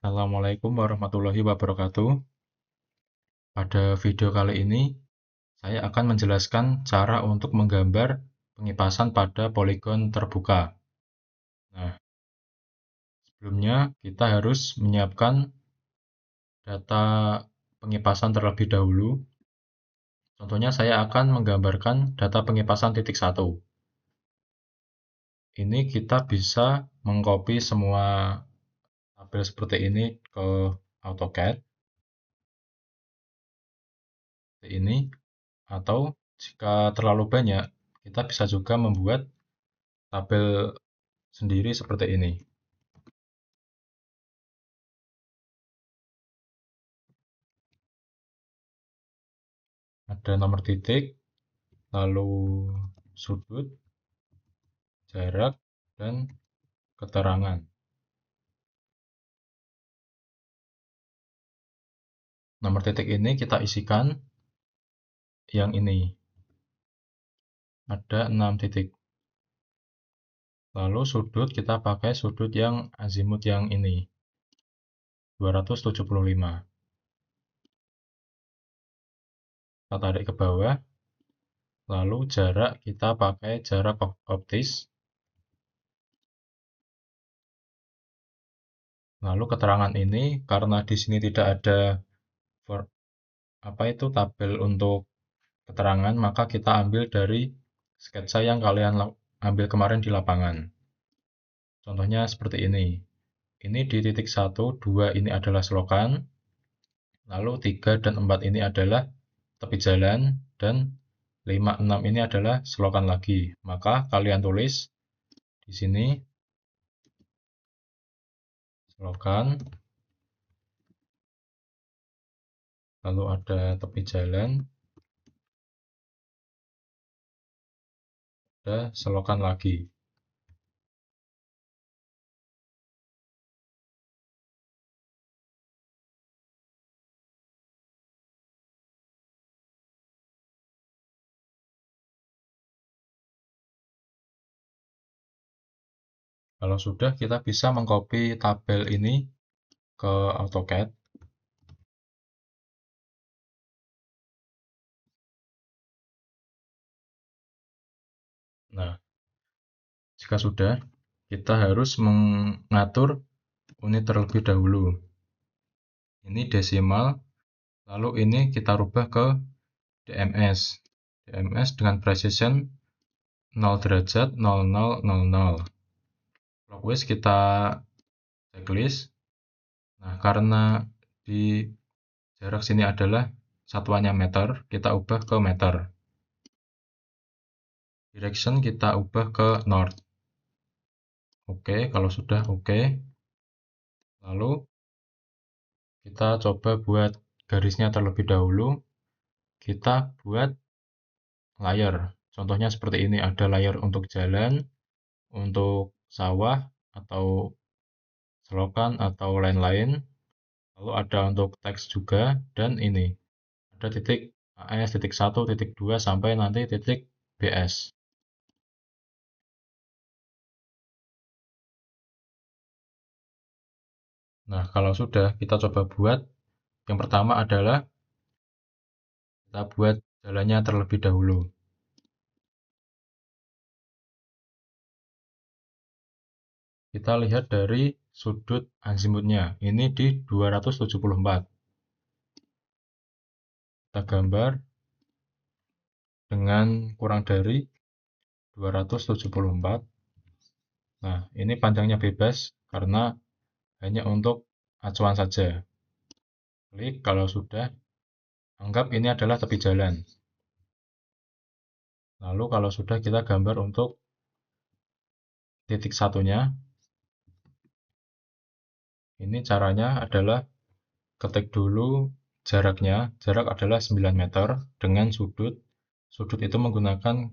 Assalamualaikum warahmatullahi wabarakatuh. Pada video kali ini, saya akan menjelaskan cara untuk menggambar pengipasan pada poligon terbuka. Nah, sebelumnya kita harus menyiapkan data pengipasan terlebih dahulu. Contohnya saya akan menggambarkan data pengipasan titik 1. Ini kita bisa mengcopy semua tabel seperti ini ke AutoCAD. Seperti ini. Atau jika terlalu banyak, kita bisa juga membuat tabel sendiri seperti ini. Ada nomor titik, lalu sudut, jarak, dan keterangan. Nomor titik ini kita isikan yang ini. Ada 6 titik. Lalu sudut kita pakai sudut yang azimut yang ini. 275. Kita tarik ke bawah. Lalu jarak kita pakai jarak optis. Lalu keterangan ini karena di sini tidak ada tabel untuk keterangan, maka kita ambil dari sketsa yang kalian ambil kemarin di lapangan. Contohnya seperti ini. Ini di titik 1, 2 ini adalah selokan, lalu 3 dan 4 ini adalah tepi jalan, dan 5, 6 ini adalah selokan lagi. Maka kalian tulis di sini selokan, lalu ada tepi jalan, ada selokan lagi. Kalau sudah, kita bisa mengcopy tabel ini ke AutoCAD. Nah, jika sudah, kita harus mengatur unit terlebih dahulu. Ini desimal, lalu ini kita rubah ke DMS. DMS dengan precision 0 derajat 0000. Clockwise kita checklist. Nah, karena di jarak sini adalah satuannya meter, kita ubah ke meter. Direction kita ubah ke north. Oke, kalau sudah oke. Lalu kita coba buat garisnya terlebih dahulu. Kita buat layer. Contohnya seperti ini, ada layer untuk jalan, untuk sawah, atau selokan, atau lain-lain. Lalu ada untuk teks juga, dan ini. Ada titik AS, titik 1, titik 2, sampai nanti titik BS. Nah, kalau sudah, kita coba buat. Yang pertama adalah kita buat jalannya terlebih dahulu. Kita lihat dari sudut azimutnya. Ini di 274. Kita gambar dengan kurang dari 274. Nah, ini panjangnya bebas karena hanya untuk acuan saja. Klik kalau sudah. Anggap ini adalah tepi jalan. Lalu kalau sudah, kita gambar untuk titik satunya. Ini caranya adalah ketik dulu jaraknya. Jarak adalah 9 meter dengan sudut. Sudut itu menggunakan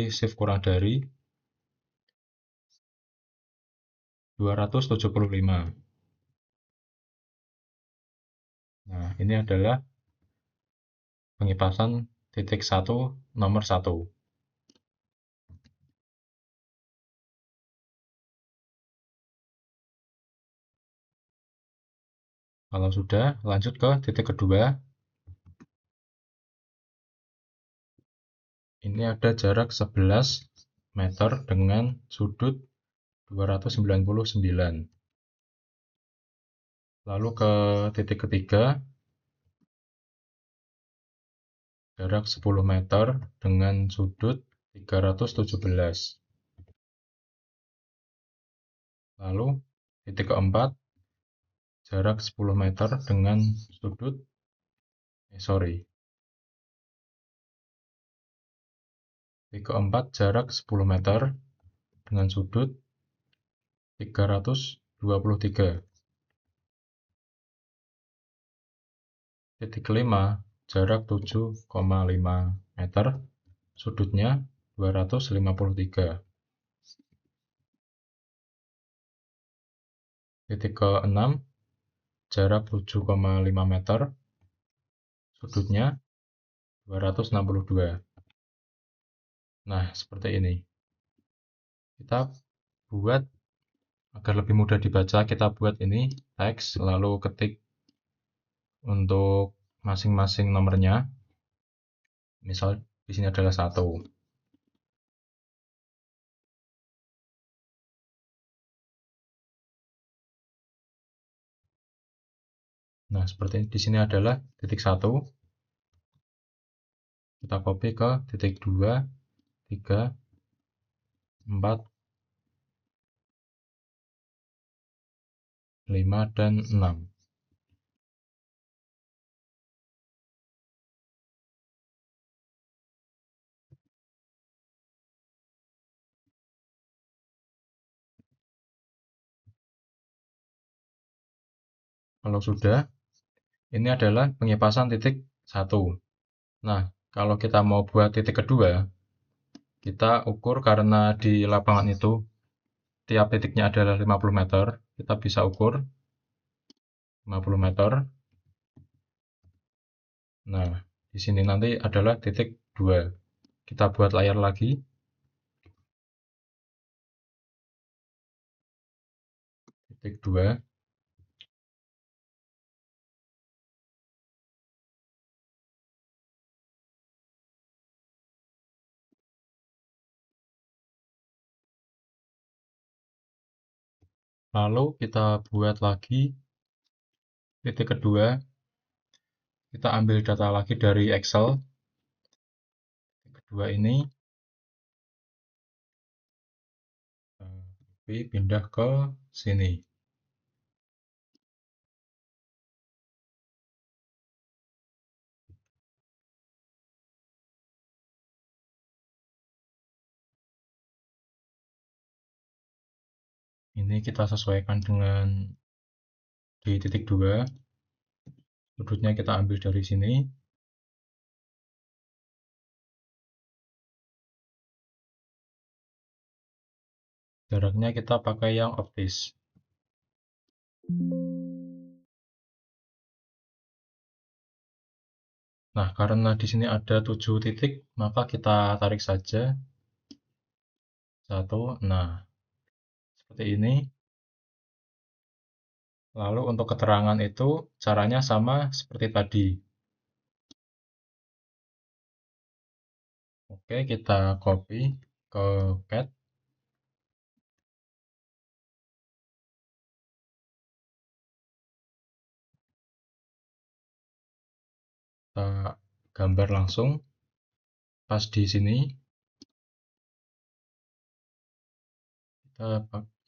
shift kurang dari 275. Nah, ini adalah pengipasan titik 1 nomor 1. Kalau sudah, lanjut ke titik kedua. Ini ada jarak 11 meter dengan sudut 299. Lalu ke titik ketiga, jarak 10 meter dengan sudut 317. Lalu titik keempat, jarak 10 meter dengan sudut, titik keempat jarak 10 meter dengan sudut 323. Titik kelima, jarak 7,5 meter, sudutnya 253. Titik ke-6, jarak 7,5 meter, sudutnya 262. Nah, seperti ini. Kita buat agar lebih mudah dibaca, kita buat ini teks, lalu ketik untuk masing-masing nomornya. Misal di sini adalah 1. Nah, seperti ini. Di sini adalah titik 1. Kita copy ke titik 2, 3, 4, 5, dan 6. Kalau sudah, ini adalah pengipasan titik 1. Nah, kalau kita mau buat titik kedua, kita ukur karena di lapangan itu tiap titiknya adalah 50 meter, kita bisa ukur 50 meter. Nah, di sini nanti adalah titik 2. Kita buat layar lagi. Titik 2. Lalu kita buat lagi titik kedua. Kita ambil data lagi dari Excel. Titik kedua ini pindah ke sini. Ini kita sesuaikan dengan di titik 2. Sudutnya kita ambil dari sini. Jaraknya kita pakai yang optis. Nah, karena di sini ada 7 titik, maka kita tarik saja 1. Nah, seperti ini. Lalu untuk keterangan itu caranya sama seperti tadi. Oke, kita copy ke CAD. Kita gambar langsung pas di sini.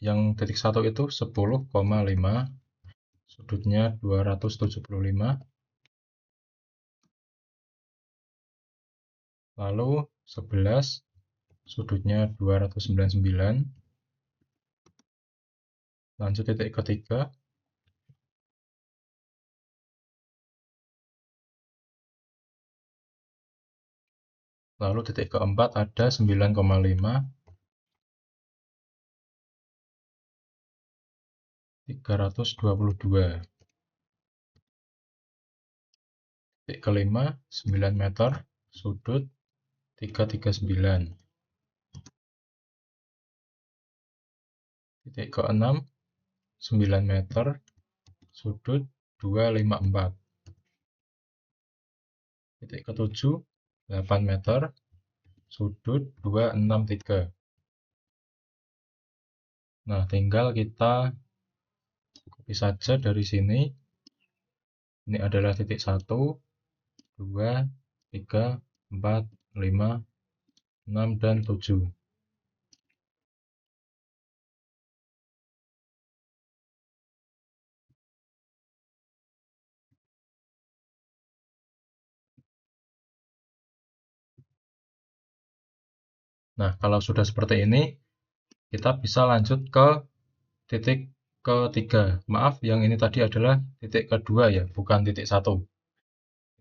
Yang titik 1 itu 10,5, sudutnya 275. Lalu 11, sudutnya 299. Lanjut titik ketiga. Lalu titik keempat ada 9,5, 322. Titik kelima 9 meter, sudut 339. Titik keenam 9 meter, sudut 254. Titik ketujuh 8 meter, sudut 263. Nah, tinggal kita copy saja dari sini. Ini adalah titik 1, 2, 3, 4, 5, 6, dan 7. Nah, kalau sudah seperti ini, kita bisa lanjut ke titik ketiga. Maaf, yang ini tadi adalah titik kedua ya, bukan titik 1.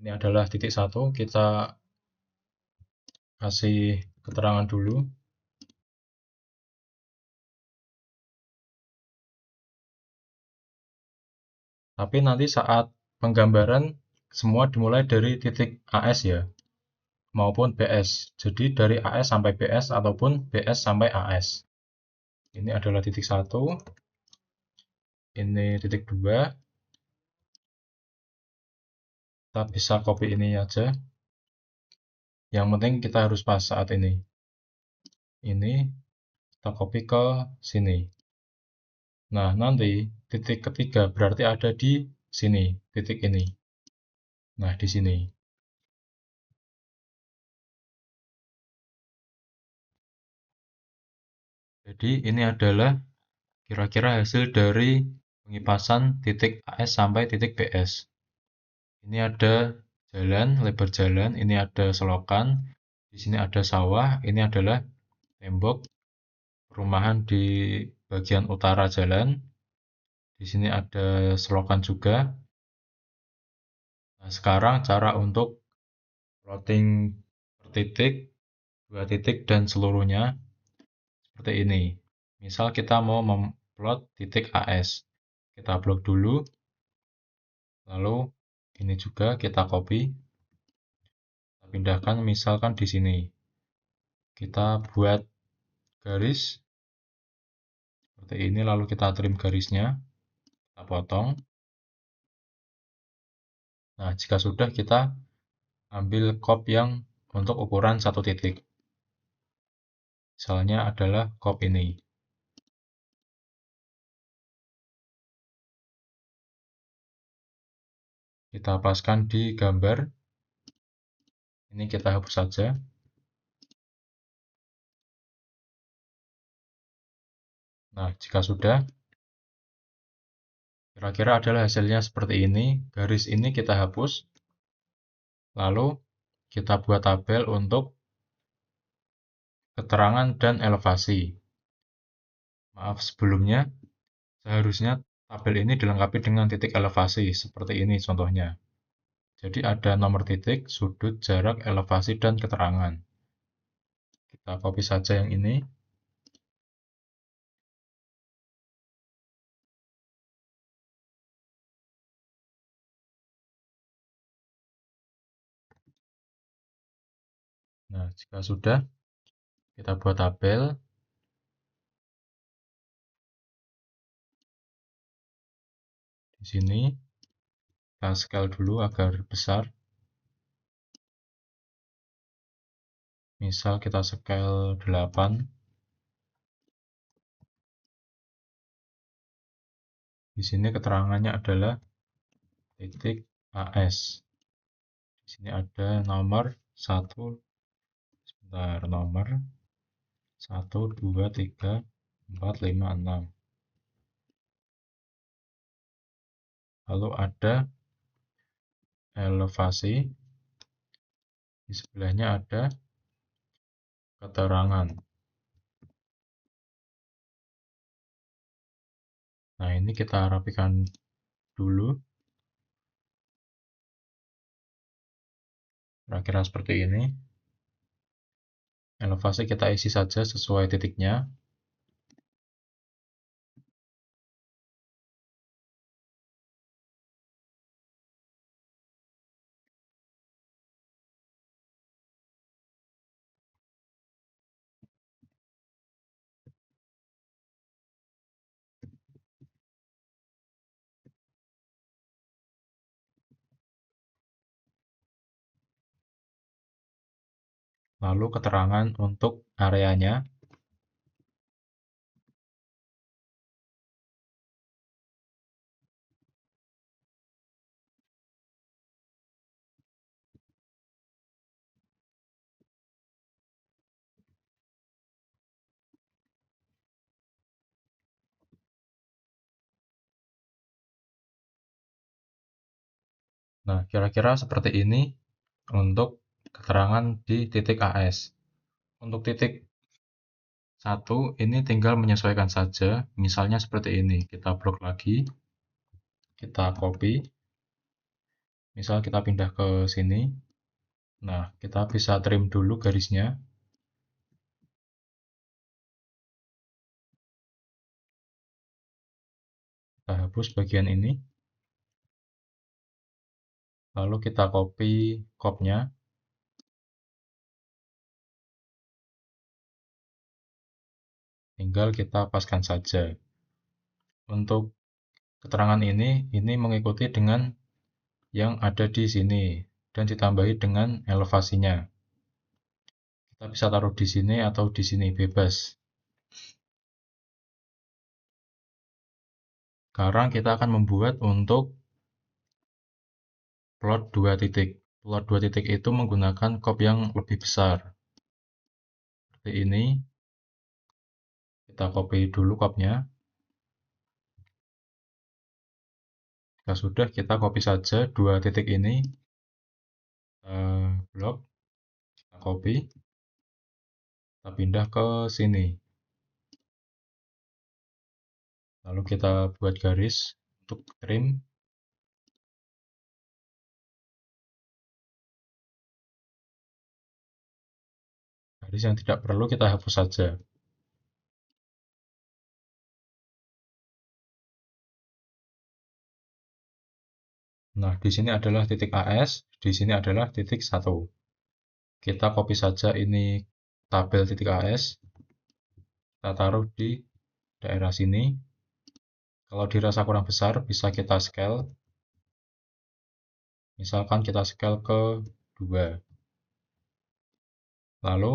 Ini adalah titik 1, kita kasih keterangan dulu. Tapi nanti saat penggambaran, semua dimulai dari titik AS ya, maupun BS. Jadi dari AS sampai BS ataupun BS sampai AS. Ini adalah titik 1, ini titik 2. Kita bisa copy ini aja. Yang penting kita harus pas saat ini. Ini kita copy ke sini. Nah, nanti titik ketiga berarti ada di sini, titik ini. Nah, di sini. Jadi ini adalah kira-kira hasil dari pengipasan titik AS sampai titik BS. Ini ada jalan, lebar jalan, ini ada selokan, di sini ada sawah, ini adalah tembok perumahan di bagian utara jalan. Di sini ada selokan juga. Nah, sekarang cara untuk plotting per titik, 2 titik, dan seluruhnya seperti ini. Misal kita mau memplot titik AS. Kita blok dulu, lalu ini juga kita copy, kita pindahkan misalkan di sini. Kita buat garis seperti ini, lalu kita trim garisnya, kita potong. Nah, jika sudah, kita ambil cop yang untuk ukuran 1 titik. Misalnya adalah cop ini. Kita paskan di gambar. Ini kita hapus saja. Nah, jika sudah, kira-kira adalah hasilnya seperti ini. Garis ini kita hapus. Lalu, kita buat tabel untuk keterangan dan elevasi. Maaf sebelumnya, seharusnya tabel ini dilengkapi dengan titik elevasi, seperti ini contohnya. Jadi ada nomor titik, sudut, jarak, elevasi, dan keterangan. Kita copy saja yang ini. Nah, jika sudah, kita buat tabel. Di sini, kita scale dulu agar besar. Misal kita scale 8. Di sini keterangannya adalah titik AS. Di sini ada nomor 1, sebentar, nomor 1, 2, 3, 4, 5, 6. Lalu ada elevasi. Di sebelahnya ada keterangan. Nah, ini kita rapikan dulu. Kira-kira seperti ini. Elevasi kita isi saja sesuai titiknya. lalu keterangan untuk areanya. Nah, kira-kira seperti ini untuk keterangan di titik AS. Untuk titik 1 ini tinggal menyesuaikan saja, misalnya seperti ini. Kita blok lagi, kita copy, misal kita pindah ke sini. Nah, kita bisa trim dulu garisnya. Kita hapus bagian ini. Lalu kita copy kopnya. Tinggal kita paskan saja. Untuk keterangan ini mengikuti dengan yang ada di sini dan ditambahi dengan elevasinya. Kita bisa taruh di sini atau di sini, bebas. Sekarang kita akan membuat untuk plot 2 titik. Plot 2 titik itu menggunakan kop yang lebih besar. Seperti ini. Kita copy dulu kopnya. Jika sudah, kita copy saja 2 titik ini. Blok, kita copy. Kita pindah ke sini. Lalu kita buat garis untuk trim. Garis yang tidak perlu kita hapus saja. Nah, di sini adalah titik AS, di sini adalah titik 1. Kita copy saja ini tabel titik AS. Kita taruh di daerah sini. Kalau dirasa kurang besar, bisa kita scale. Misalkan kita scale ke 2. Lalu,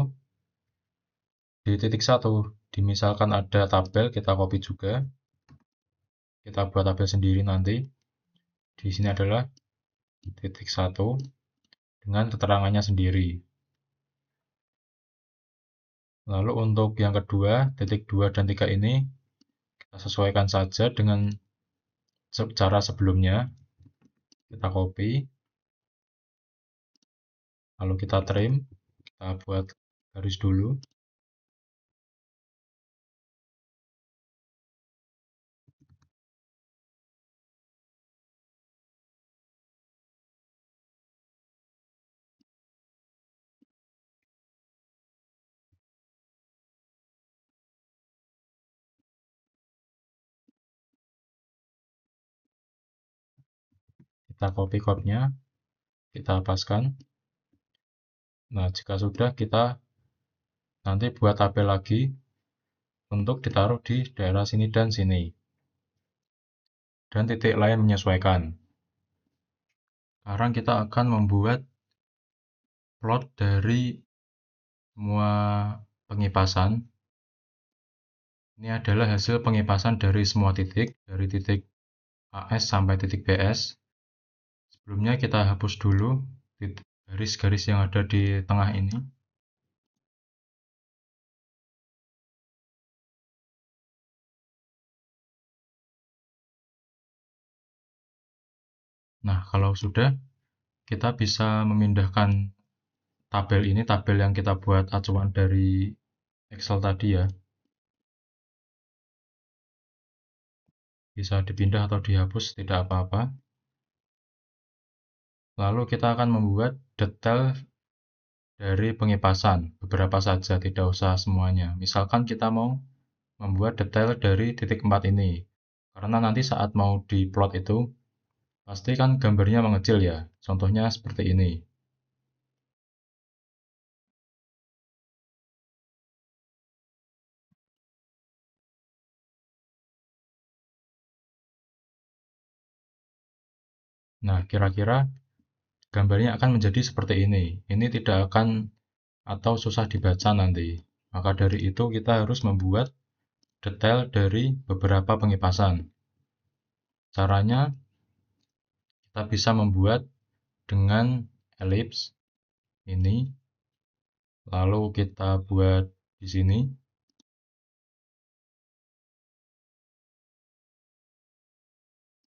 di titik 1, misalkan ada tabel, kita copy juga. Kita buat tabel sendiri nanti. Di sini adalah titik 1 dengan keterangannya sendiri. Lalu untuk yang kedua, titik 2 dan 3 ini, kita sesuaikan saja dengan cara sebelumnya. Kita copy, lalu kita trim, kita buat garis dulu. Kita copy code-nya, kita paskan. Nah, jika sudah, kita nanti buat tabel lagi untuk ditaruh di daerah sini dan sini. Dan titik lain menyesuaikan. Sekarang kita akan membuat plot dari semua pengipasan. Ini adalah hasil pengipasan dari semua titik, dari titik AS sampai titik BS. Sebelumnya kita hapus dulu garis-garis yang ada di tengah ini. Nah, kalau sudah, kita bisa memindahkan tabel ini, tabel yang kita buat acuan dari Excel tadi ya. Bisa dipindah atau dihapus, tidak apa-apa. Lalu kita akan membuat detail dari pengipasan, beberapa saja, tidak usah semuanya. Misalkan kita mau membuat detail dari titik 4 ini. Karena nanti saat mau diplot itu, pasti kan gambarnya mengecil ya. Contohnya seperti ini. Nah, kira-kira gambarnya akan menjadi seperti ini. Ini tidak akan atau susah dibaca nanti. Maka dari itu kita harus membuat detail dari beberapa pengipasan. Caranya kita bisa membuat dengan elips ini, lalu kita buat di sini.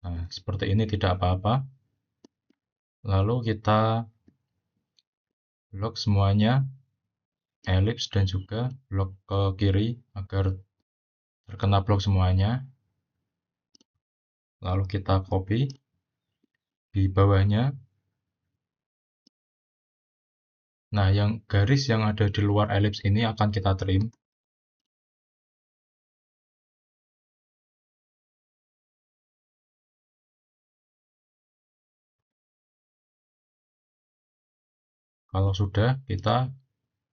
Nah, seperti ini tidak apa-apa. Lalu kita blok semuanya, elips dan juga blok ke kiri agar terkena blok semuanya. Lalu kita copy di bawahnya. Nah, yang garis yang ada di luar elips ini akan kita trim. Kalau sudah, kita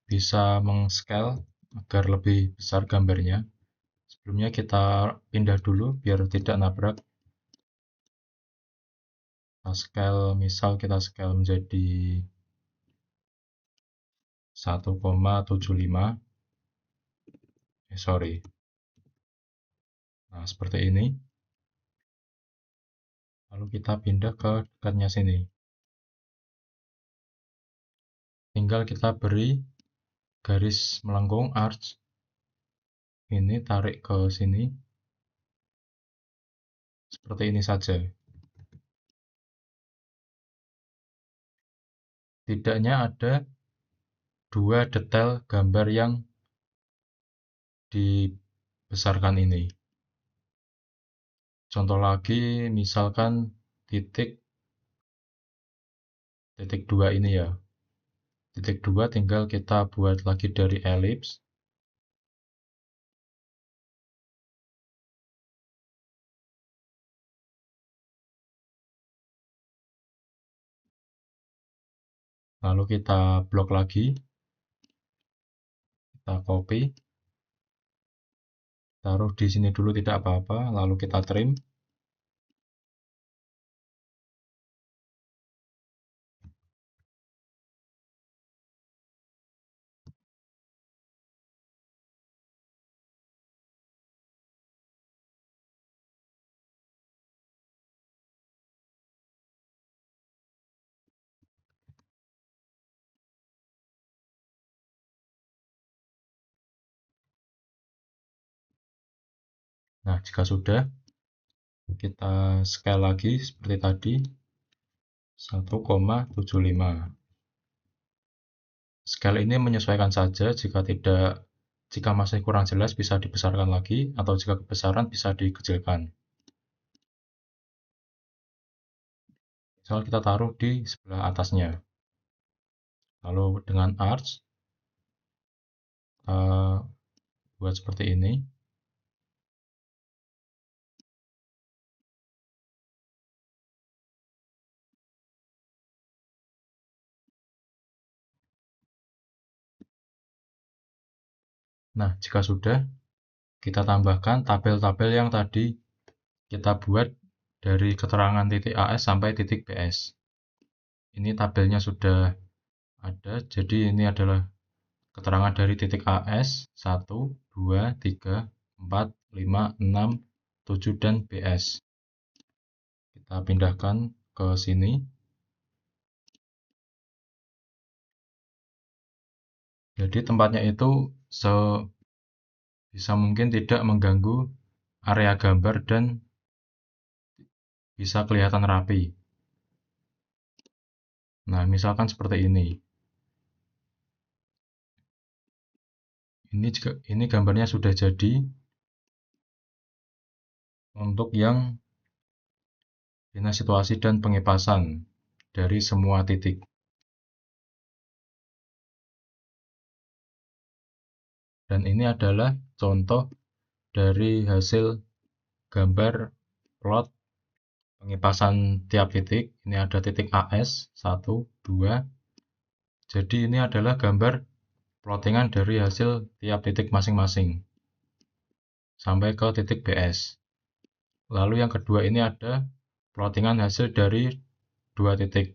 bisa meng-scale agar lebih besar gambarnya. Sebelumnya kita pindah dulu biar tidak nabrak. Kita scale, misal kita scale menjadi 1,75. Sorry. Nah, seperti ini. Lalu kita pindah ke dekatnya sini. Tinggal kita beri garis melengkung arch. Ini tarik ke sini. Seperti ini saja. Tidaknya ada dua detail gambar yang dibesarkan ini. Contoh lagi, misalkan titik 2 ini ya. Titik 2 tinggal kita buat lagi dari elips. Lalu kita blok lagi. Kita copy. Taruh di sini dulu tidak apa-apa, lalu kita trim. Nah, jika sudah, kita scale lagi seperti tadi, 1,75. Scale ini menyesuaikan saja, jika masih kurang jelas bisa dibesarkan lagi, atau jika kebesaran bisa dikecilkan. Misal kita taruh di sebelah atasnya. Lalu dengan arch, kita buat seperti ini. Nah, jika sudah, kita tambahkan tabel-tabel yang tadi kita buat dari keterangan titik AS sampai titik BS. Ini tabelnya sudah ada, jadi ini adalah keterangan dari titik AS 1, 2, 3, 4, 5, 6, 7, dan BS. Kita pindahkan ke sini. Jadi tempatnya itu sebisa mungkin tidak mengganggu area gambar dan bisa kelihatan rapi. Nah, misalkan seperti ini. Ini gambarnya sudah jadi untuk yang zona situasi dan pengipasan dari semua titik. Dan ini adalah contoh dari hasil gambar plot pengipasan tiap titik. Ini ada titik AS 1, 2. Jadi ini adalah gambar plottingan dari hasil tiap titik masing-masing sampai ke titik BS. Lalu yang kedua ini ada plottingan hasil dari dua titik.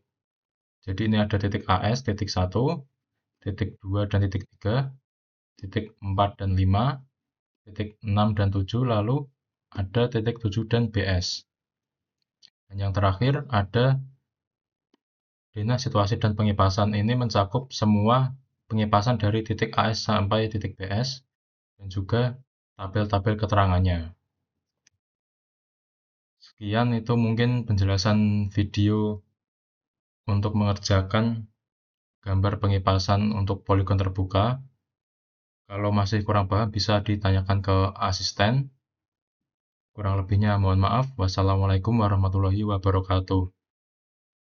Jadi ini ada titik AS, titik 1, titik 2 dan titik 3, titik 4 dan 5, titik 6 dan 7, lalu ada titik 7 dan BS. Dan yang terakhir ada Dinas Situasi dan Pengipasan. Ini mencakup semua pengipasan dari titik AS sampai titik BS dan juga tabel-tabel keterangannya. Sekian itu mungkin penjelasan video untuk mengerjakan gambar pengipasan untuk poligon terbuka. Kalau masih kurang paham bisa ditanyakan ke asisten. Kurang lebihnya mohon maaf. Wassalamualaikum warahmatullahi wabarakatuh.